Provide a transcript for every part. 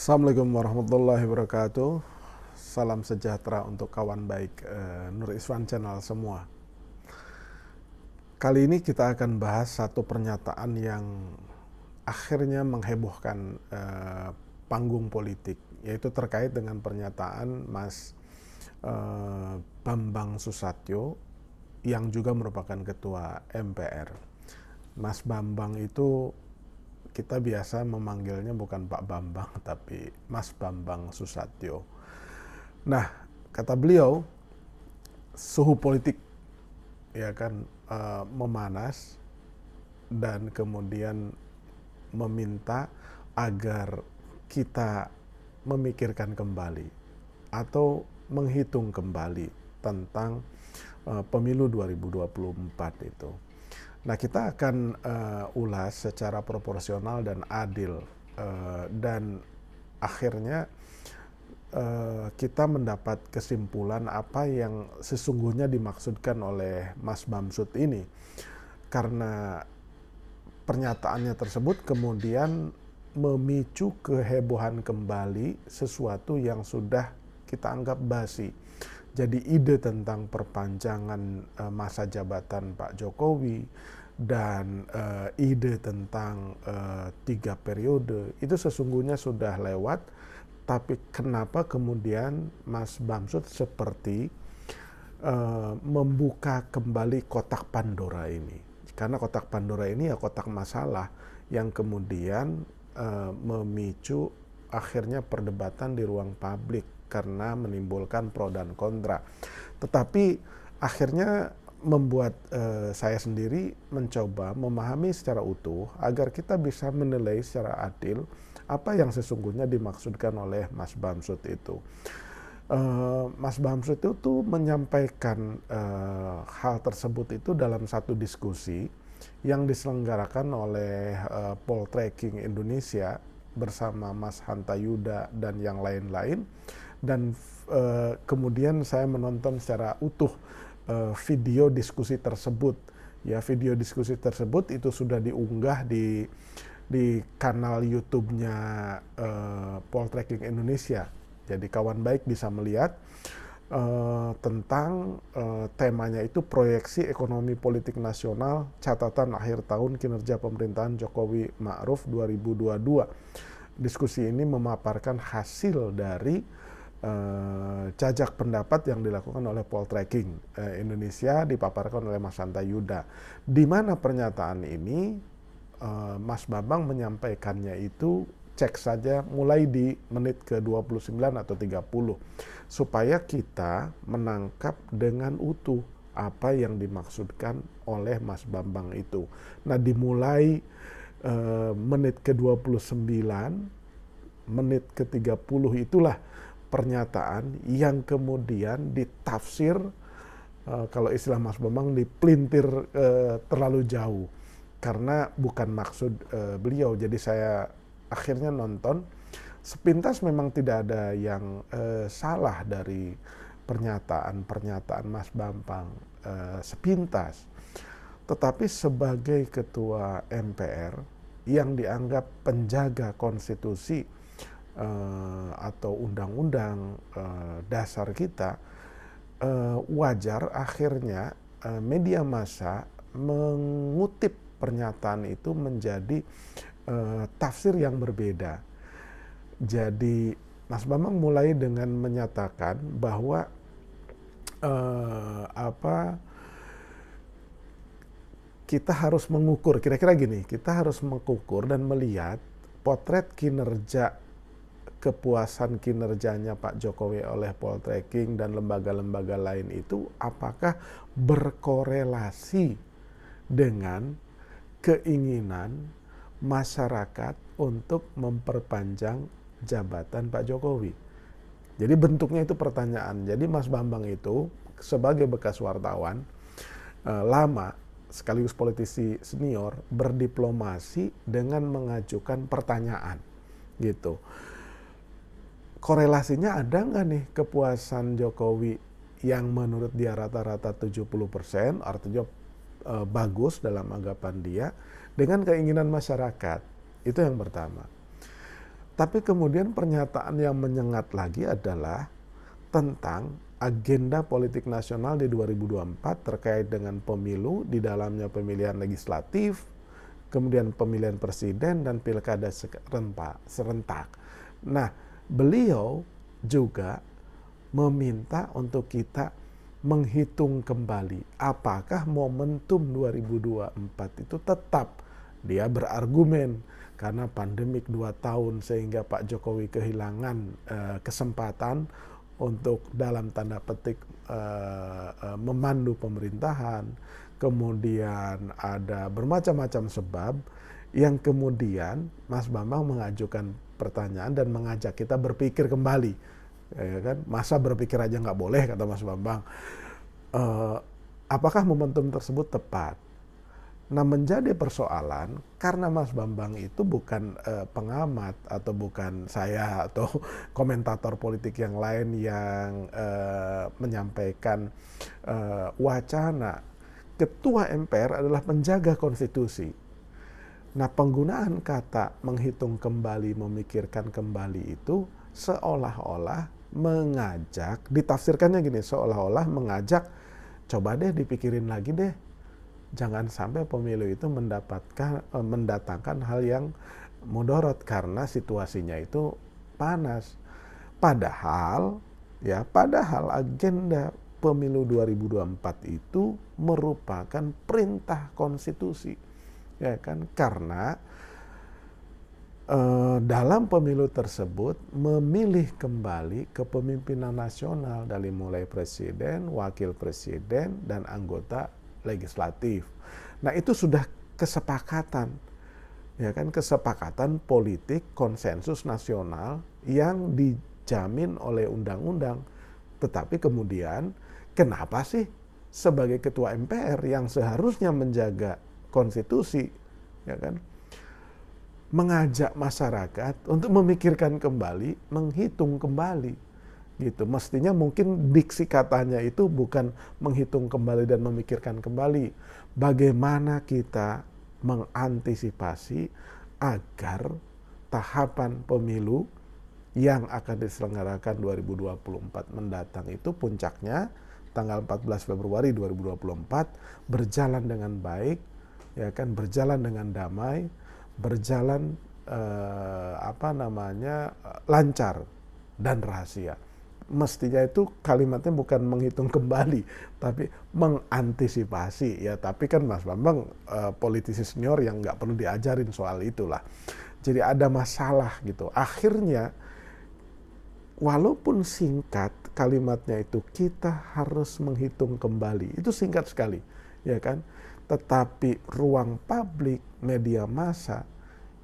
Assalamualaikum warahmatullahi wabarakatuh. Salam sejahtera untuk kawan baik Nur Iswan Channel semua. Kali ini kita akan bahas satu pernyataan yang akhirnya menghebohkan panggung politik, yaitu terkait dengan pernyataan Mas Bambang Susatyo yang juga merupakan ketua MPR. Mas Bambang itu kita biasa memanggilnya bukan Pak Bambang tapi Mas Bambang Susatyo. Nah, kata beliau, suhu politik ya kan memanas dan kemudian meminta agar kita memikirkan kembali atau menghitung kembali tentang pemilu 2024 itu. Nah, kita akan ulas secara proporsional dan adil dan akhirnya kita mendapat kesimpulan apa yang sesungguhnya dimaksudkan oleh Mas Bamsud ini, karena pernyataannya tersebut kemudian memicu kehebohan kembali sesuatu yang sudah kita anggap basi. Jadi ide tentang perpanjangan masa jabatan Pak Jokowi dan ide tentang 3 periode itu sesungguhnya sudah lewat, tapi kenapa kemudian Mas Bamsud seperti membuka kembali kotak Pandora ini? Karena kotak Pandora ini ya kotak masalah yang kemudian memicu akhirnya perdebatan di ruang publik karena menimbulkan pro dan kontra. Tetapi akhirnya membuat saya sendiri mencoba memahami secara utuh agar kita bisa menilai secara adil apa yang sesungguhnya dimaksudkan oleh Mas Bamsud itu. Mas Bamsud itu menyampaikan hal tersebut itu dalam satu diskusi yang diselenggarakan oleh Poltreking Indonesia bersama Mas Hanta Yuda dan yang lain-lain, dan kemudian saya menonton secara utuh video diskusi tersebut. Ya, video diskusi tersebut itu sudah diunggah di kanal YouTube-nya Poltreking Indonesia. Jadi kawan baik bisa melihat tentang temanya itu proyeksi ekonomi politik nasional catatan akhir tahun kinerja pemerintahan Jokowi Ma'ruf 2022. Diskusi ini memaparkan hasil dari jajak pendapat yang dilakukan oleh Poltreking Indonesia, dipaparkan oleh Mas Hanta Yuda, di mana pernyataan ini Mas Bambang menyampaikannya itu cek saja mulai di menit ke-29 atau 30 supaya kita menangkap dengan utuh apa yang dimaksudkan oleh Mas Bambang itu. Nah, dimulai menit ke-29, menit ke-30 itulah pernyataan yang kemudian ditafsir kalau istilah Mas Bambang dipelintir terlalu jauh karena bukan maksud beliau. Jadi saya akhirnya nonton sepintas, memang tidak ada yang salah dari pernyataan Mas Bambang sepintas, tetapi sebagai ketua MPR yang dianggap penjaga konstitusi atau undang-undang dasar kita, wajar akhirnya media massa mengutip pernyataan itu menjadi tafsir yang berbeda. Jadi Mas Bambang mulai dengan menyatakan bahwa kita harus mengukur, kira-kira gini, kita harus mengukur dan melihat potret kinerja, kepuasan kinerjanya Pak Jokowi oleh Poltreking dan lembaga-lembaga lain itu apakah berkorelasi dengan keinginan masyarakat untuk memperpanjang jabatan Pak Jokowi. Jadi bentuknya itu pertanyaan. Jadi Mas Bambang itu sebagai bekas wartawan lama sekaligus politisi senior berdiplomasi dengan mengajukan pertanyaan gitu. Korelasinya ada nggak nih kepuasan Jokowi yang menurut dia rata-rata 70%, artinya bagus dalam anggapan dia, dengan keinginan masyarakat? Itu yang pertama. Tapi kemudian pernyataan yang menyengat lagi adalah tentang agenda politik nasional di 2024 terkait dengan pemilu, di dalamnya pemilihan legislatif, kemudian pemilihan presiden dan pilkada serentak. Nah, beliau juga meminta untuk kita menghitung kembali apakah momentum 2024 itu tetap. Dia berargumen karena pandemik 2 tahun sehingga Pak Jokowi kehilangan kesempatan untuk dalam tanda petik memandu pemerintahan. Kemudian ada bermacam-macam sebab yang kemudian Mas Bambang mengajukan pertanyaan dan mengajak kita berpikir kembali, ya kan? Masa berpikir aja nggak boleh, kata Mas Bambang. Apakah momentum tersebut tepat? Nah, menjadi persoalan karena Mas Bambang itu bukan pengamat atau bukan saya atau komentator politik yang lain yang menyampaikan wacana. Ketua MPR adalah penjaga konstitusi. Nah, penggunaan kata menghitung kembali, memikirkan kembali itu seolah-olah mengajak, ditafsirkannya gini, seolah-olah mengajak, coba deh dipikirin lagi deh. Jangan sampai pemilu itu mendatangkan hal yang mudorot karena situasinya itu panas. Padahal agenda pemilu 2024 itu merupakan perintah konstitusi, ya kan? Karena dalam pemilu tersebut memilih kembali kepemimpinan nasional dari mulai presiden, wakil presiden, dan anggota legislatif. Nah, itu sudah kesepakatan, ya kan, kesepakatan politik konsensus nasional yang dijamin oleh undang-undang. Tetapi kemudian kenapa sih sebagai ketua MPR yang seharusnya menjaga konstitusi, ya kan, mengajak masyarakat untuk memikirkan kembali, menghitung kembali gitu. Mestinya mungkin diksi katanya itu bukan menghitung kembali dan memikirkan kembali. Bagaimana kita mengantisipasi agar tahapan pemilu yang akan diselenggarakan 2024 mendatang itu puncaknya tanggal 14 Februari 2024 berjalan dengan baik, ya kan, berjalan dengan damai, berjalan lancar dan rahasia. Mestinya itu kalimatnya bukan menghitung kembali, tapi mengantisipasi, ya. Tapi kan Mas Bambang politisi senior yang nggak perlu diajarin soal itulah. Jadi ada masalah gitu. Akhirnya walaupun singkat kalimatnya itu, kita harus menghitung kembali. Itu singkat sekali, ya kan? Tetapi ruang publik, media massa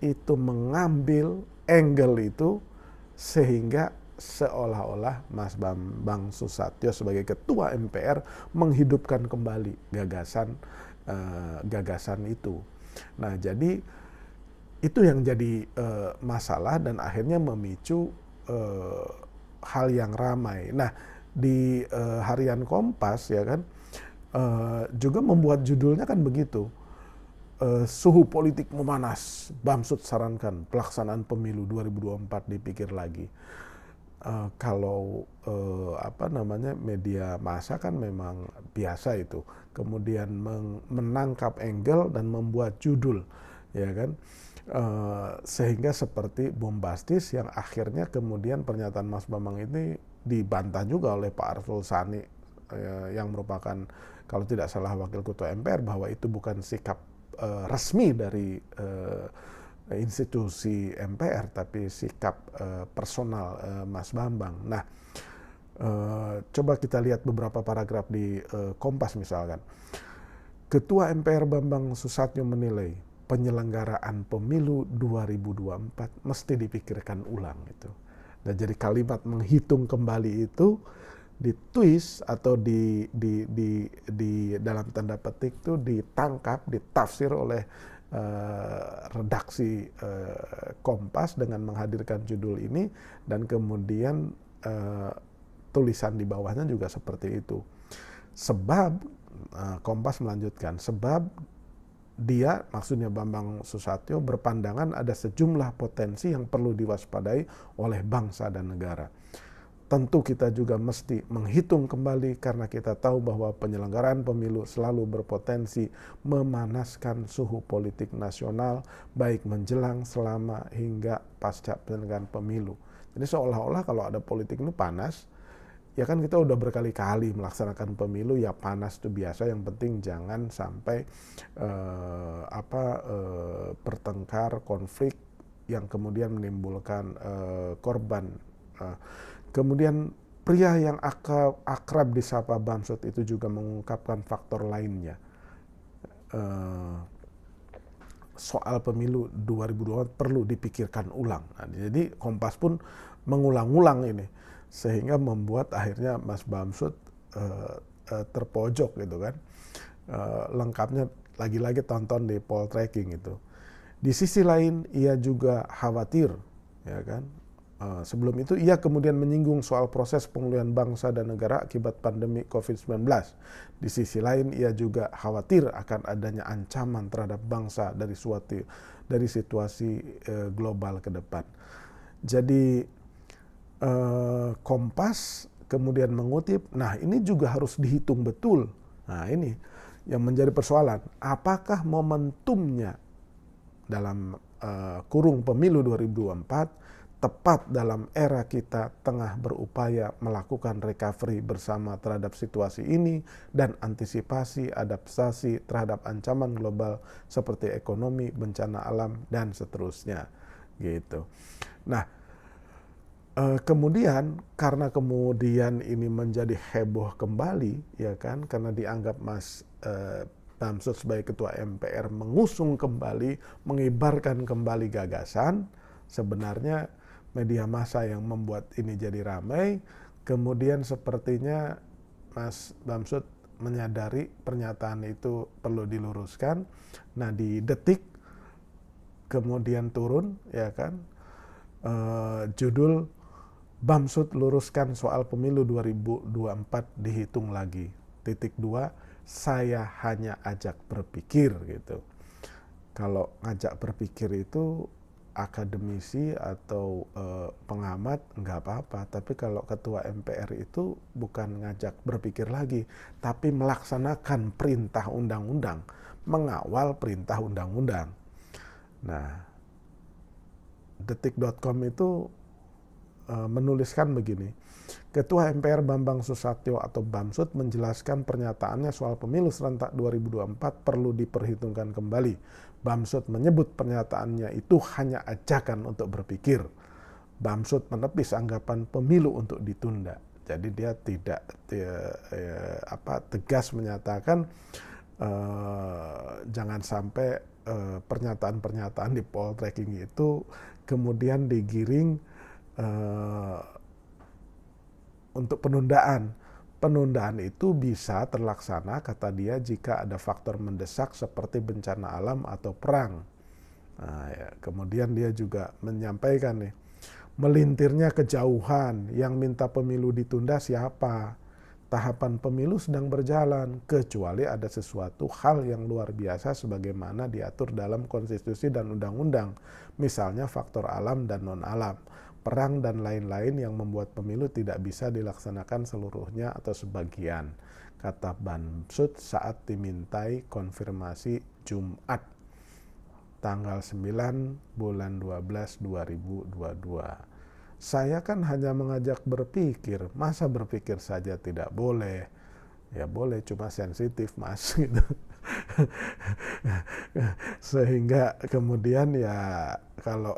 itu mengambil angle itu sehingga seolah-olah Mas Bambang Susatyo sebagai ketua MPR menghidupkan kembali gagasan itu. Nah, jadi itu yang jadi masalah dan akhirnya memicu hal yang ramai. Nah, di harian Kompas, ya kan, juga membuat judulnya kan begitu. Suhu politik memanas, Bamsud sarankan pelaksanaan pemilu 2024 dipikir lagi. Kalau media massa kan memang biasa itu, kemudian menangkap angle dan membuat judul, ya kan, sehingga seperti bombastis yang akhirnya kemudian pernyataan Mas Bambang ini dibantah juga oleh Pak Arsul Sani yang merupakan kalau tidak salah wakil ketua MPR, bahwa itu bukan sikap resmi dari institusi MPR, tapi sikap personal Mas Bambang. Nah, coba kita lihat beberapa paragraf di Kompas misalkan. Ketua MPR Bambang Susatyo menilai penyelenggaraan pemilu 2024 mesti dipikirkan ulang gitu. Dan jadi kalimat menghitung kembali itu ditwist atau di dalam tanda petik itu ditangkap, ditafsir oleh redaksi Kompas dengan menghadirkan judul ini, dan kemudian tulisan di bawahnya juga seperti itu. Sebab Kompas melanjutkan, sebab dia, maksudnya Bambang Susatyo, berpandangan ada sejumlah potensi yang perlu diwaspadai oleh bangsa dan negara. Tentu kita juga mesti menghitung kembali karena kita tahu bahwa penyelenggaraan pemilu selalu berpotensi memanaskan suhu politik nasional baik menjelang, selama, hingga pasca penyelenggaraan pemilu. Jadi seolah-olah kalau ada politik ini panas, ya kan kita udah berkali-kali melaksanakan pemilu, ya panas itu biasa, yang penting jangan sampai bertengkar, konflik yang kemudian menimbulkan korban. Kemudian pria yang akrab disapa Bamsud itu juga mengungkapkan faktor lainnya. Soal pemilu 2024 perlu dipikirkan ulang. Nah, jadi Kompas pun mengulang-ulang ini, sehingga membuat akhirnya Mas Bamsud terpojok gitu kan. Lengkapnya lagi-lagi tonton di Poltreking itu. Di sisi lain ia juga khawatir, ya kan. Sebelum itu ia kemudian menyinggung soal proses pemulihan bangsa dan negara akibat pandemi COVID-19. Di sisi lain ia juga khawatir akan adanya ancaman terhadap bangsa dari situasi global ke depan. Jadi Kompas kemudian mengutip, nah ini juga harus dihitung betul. Nah ini yang menjadi persoalan, apakah momentumnya dalam kurung pemilu 2024 tepat dalam era kita tengah berupaya melakukan recovery bersama terhadap situasi ini dan antisipasi adaptasi terhadap ancaman global seperti ekonomi, bencana alam, dan seterusnya gitu. Nah, kemudian karena kemudian ini menjadi heboh kembali, ya kan, karena dianggap Mas Bamsud sebagai ketua MPR mengusung kembali, mengibarkan kembali gagasan, sebenarnya media massa yang membuat ini jadi ramai. Kemudian sepertinya Mas Bamsud menyadari pernyataan itu perlu diluruskan. Nah, di Detik kemudian turun, ya kan, judul Bamsud luruskan soal pemilu 2024 dihitung lagi. .2, saya hanya ajak berpikir gitu. Kalau ngajak berpikir itu akademisi atau pengamat nggak apa-apa, tapi kalau ketua MPR itu bukan ngajak berpikir lagi, tapi melaksanakan perintah undang-undang, mengawal perintah undang-undang. Nah, Detik.com itu menuliskan begini, Ketua MPR Bambang Susatyo atau Bamsud menjelaskan pernyataannya soal pemilu serentak 2024 perlu diperhitungkan kembali. Bamsud menyebut pernyataannya itu hanya ajakan untuk berpikir. Bamsud menepis anggapan pemilu untuk ditunda. Jadi dia tidak tegas menyatakan jangan sampai pernyataan-pernyataan di Poltreking itu kemudian digiring untuk penundaan. Penundaan itu bisa terlaksana, kata dia, jika ada faktor mendesak seperti bencana alam atau perang. Nah, ya, kemudian dia juga menyampaikan nih, melintirnya kejauhan, yang minta pemilu ditunda siapa? Tahapan pemilu sedang berjalan, kecuali ada sesuatu hal yang luar biasa sebagaimana diatur dalam konstitusi dan undang-undang, misalnya faktor alam dan non-alam, perang dan lain-lain yang membuat pemilu tidak bisa dilaksanakan seluruhnya atau sebagian, kata Bamsud saat dimintai konfirmasi Jumat tanggal 9 bulan 12 2022. Saya kan hanya mengajak berpikir, masa berpikir saja tidak boleh? Ya boleh, cuma sensitif Mas gitu. Sehingga kemudian ya kalau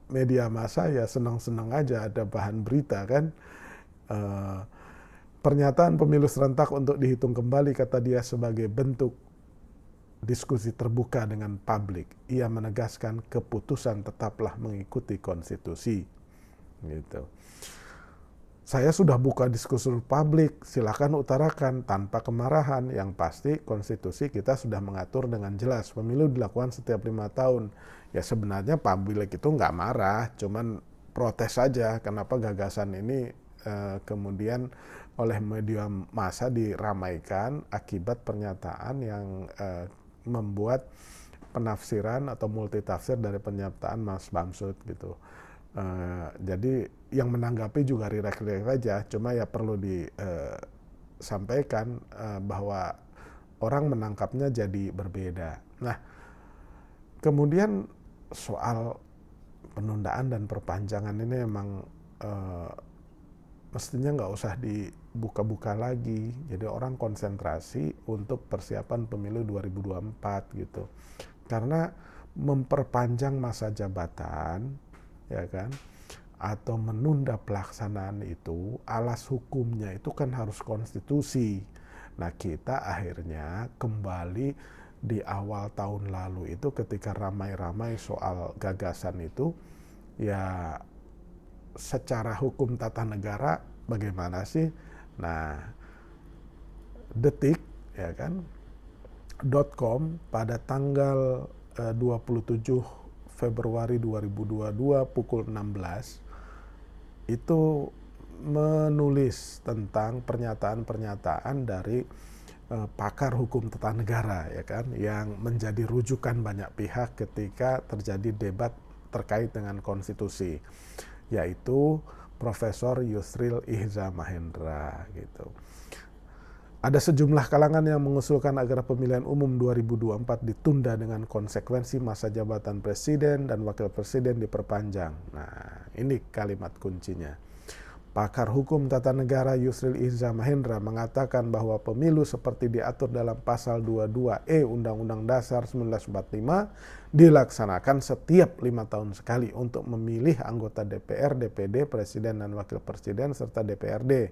media massa ya senang-senang aja ada bahan berita kan. Pernyataan pemilu serentak untuk dihitung kembali, kata dia, sebagai bentuk diskusi terbuka dengan publik. Ia menegaskan keputusan tetaplah mengikuti konstitusi. Gitu. Saya sudah buka diskusi publik, silakan utarakan tanpa kemarahan. Yang pasti konstitusi kita sudah mengatur dengan jelas pemilu dilakukan setiap 5 tahun. Ya sebenarnya publik itu nggak marah, cuman protes saja kenapa gagasan ini kemudian oleh media massa diramaikan akibat pernyataan yang membuat penafsiran atau multitafsir dari pernyataan Mas Bamsud gitu. Jadi yang menanggapi juga rileks-rileks aja, cuma ya perlu disampaikan bahwa orang menangkapnya jadi berbeda. Nah, kemudian soal penundaan dan perpanjangan ini emang mestinya nggak usah dibuka-buka lagi. Jadi orang konsentrasi untuk persiapan pemilu 2024 gitu. Karena memperpanjang masa jabatan, ya kan, atau menunda pelaksanaan itu, alas hukumnya itu kan harus konstitusi. Nah, kita akhirnya kembali di awal tahun lalu itu ketika ramai-ramai soal gagasan itu, ya secara hukum tata negara bagaimana sih? Nah, Detik ya kan .com pada tanggal 27 Februari 2022 pukul 16 itu menulis tentang pernyataan-pernyataan dari pakar hukum tata negara ya kan yang menjadi rujukan banyak pihak ketika terjadi debat terkait dengan konstitusi, yaitu Profesor Yusril Ihza Mahendra gitu. Ada sejumlah kalangan yang mengusulkan agar pemilihan umum 2024 ditunda dengan konsekuensi masa jabatan presiden dan wakil presiden diperpanjang. Nah, ini kalimat kuncinya. Pakar hukum tata negara Yusril Ihza Mahendra mengatakan bahwa pemilu seperti diatur dalam pasal 22E Undang-Undang Dasar 1945 dilaksanakan setiap 5 tahun sekali untuk memilih anggota DPR, DPD, Presiden dan Wakil Presiden serta DPRD.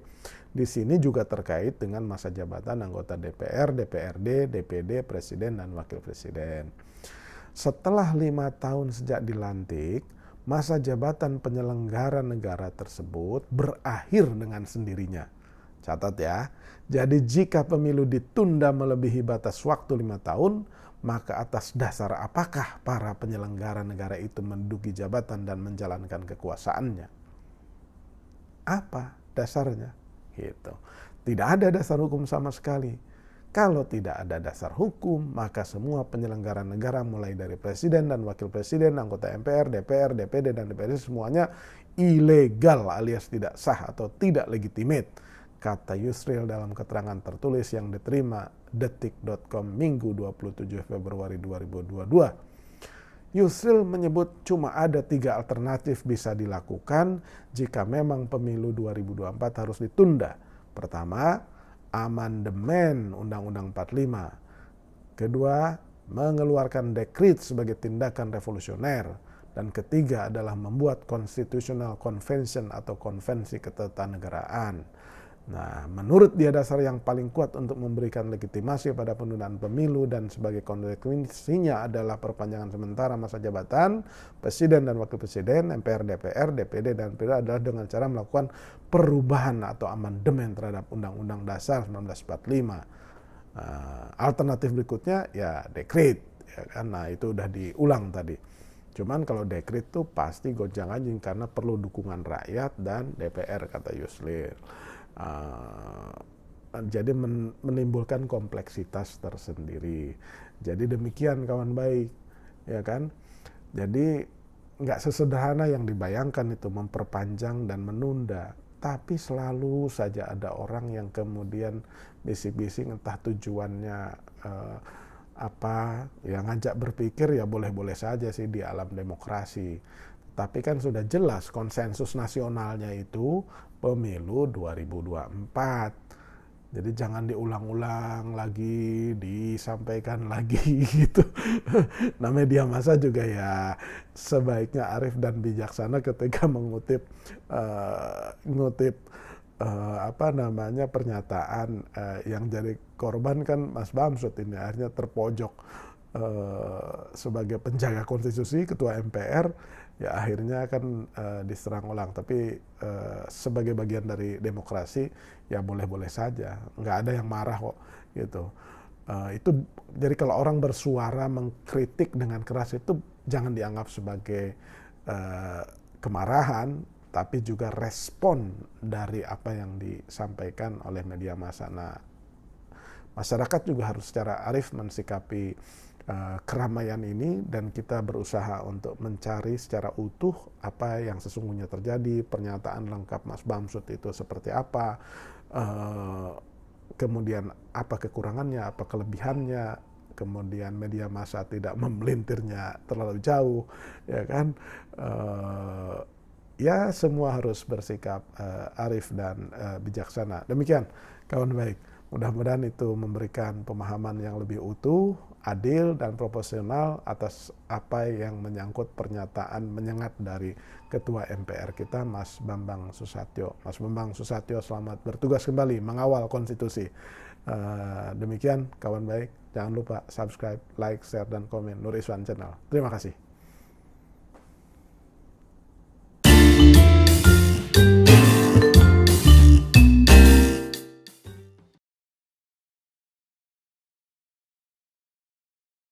Di sini juga terkait dengan masa jabatan anggota DPR, DPRD, DPD, Presiden dan Wakil Presiden. Setelah 5 tahun sejak dilantik, masa jabatan penyelenggara negara tersebut berakhir dengan sendirinya. Catat ya, jadi jika pemilu ditunda melebihi batas waktu 5 tahun, maka atas dasar apakah para penyelenggara negara itu menduduki jabatan dan menjalankan kekuasaannya? Apa dasarnya? Gitu. Tidak ada dasar hukum sama sekali. Kalau tidak ada dasar hukum, maka semua penyelenggara negara mulai dari presiden dan wakil presiden, anggota MPR, DPR, DPD, dan DPRD semuanya ilegal alias tidak sah atau tidak legitimate, kata Yusril dalam keterangan tertulis yang diterima Detik.com Minggu 27 Februari 2022. Yusril menyebut cuma ada 3 alternatif bisa dilakukan jika memang pemilu 2024 harus ditunda. Pertama, amandemen Undang-Undang 45. Kedua, mengeluarkan dekret sebagai tindakan revolusioner. Dan ketiga adalah membuat Constitutional Convention atau konvensi ketatanegaraan. Nah, menurut dia dasar yang paling kuat untuk memberikan legitimasi pada penundaan pemilu dan sebagai konsekuensinya adalah perpanjangan sementara masa jabatan presiden dan wakil presiden, MPR, DPR, DPD, dan DPD adalah dengan cara melakukan perubahan atau amandemen terhadap Undang-Undang Dasar 1945. Alternatif berikutnya ya dekret, ya kan? Nah, itu udah diulang tadi. Cuman kalau dekret tuh pasti gonjang-ganjing karena perlu dukungan rakyat dan DPR, kata Yusril. Jadi menimbulkan kompleksitas tersendiri. Jadi demikian kawan baik, ya kan? Jadi nggak sesederhana yang dibayangkan itu memperpanjang dan menunda, tapi selalu saja ada orang yang kemudian bisik-bisik entah tujuannya apa, yang ngajak berpikir ya boleh-boleh saja sih di alam demokrasi. Tapi kan sudah jelas konsensus nasionalnya itu pemilu 2024. Jadi jangan diulang-ulang lagi, disampaikan lagi gitu. Nah, media massa juga ya sebaiknya arif dan bijaksana ketika mengutip pernyataan yang jadi korban kan Mas Bamsud ini akhirnya terpojok sebagai penjaga konstitusi, ketua MPR, ya akhirnya kan diserang ulang. Tapi sebagai bagian dari demokrasi ya boleh-boleh saja, nggak ada yang marah kok gitu. Itu jadi kalau orang bersuara mengkritik dengan keras itu jangan dianggap sebagai kemarahan, tapi juga respon dari apa yang disampaikan oleh media massa. Nah, masyarakat juga harus secara arif mensikapi keramaian ini, dan kita berusaha untuk mencari secara utuh apa yang sesungguhnya terjadi, pernyataan lengkap Mas Bamsud itu seperti apa, kemudian apa kekurangannya, apa kelebihannya, kemudian media massa tidak memelintirnya terlalu jauh, ya kan. Ya semua harus bersikap arif dan bijaksana. Demikian kawan baik. Mudah-mudahan itu memberikan pemahaman yang lebih utuh, adil, dan proporsional atas apa yang menyangkut pernyataan menyengat dari Ketua MPR kita, Mas Bambang Susatyo. Mas Bambang Susatyo, selamat bertugas kembali mengawal konstitusi. Demikian kawan baik, jangan lupa subscribe, like, share, dan komen Nur Iswan Channel. Terima kasih.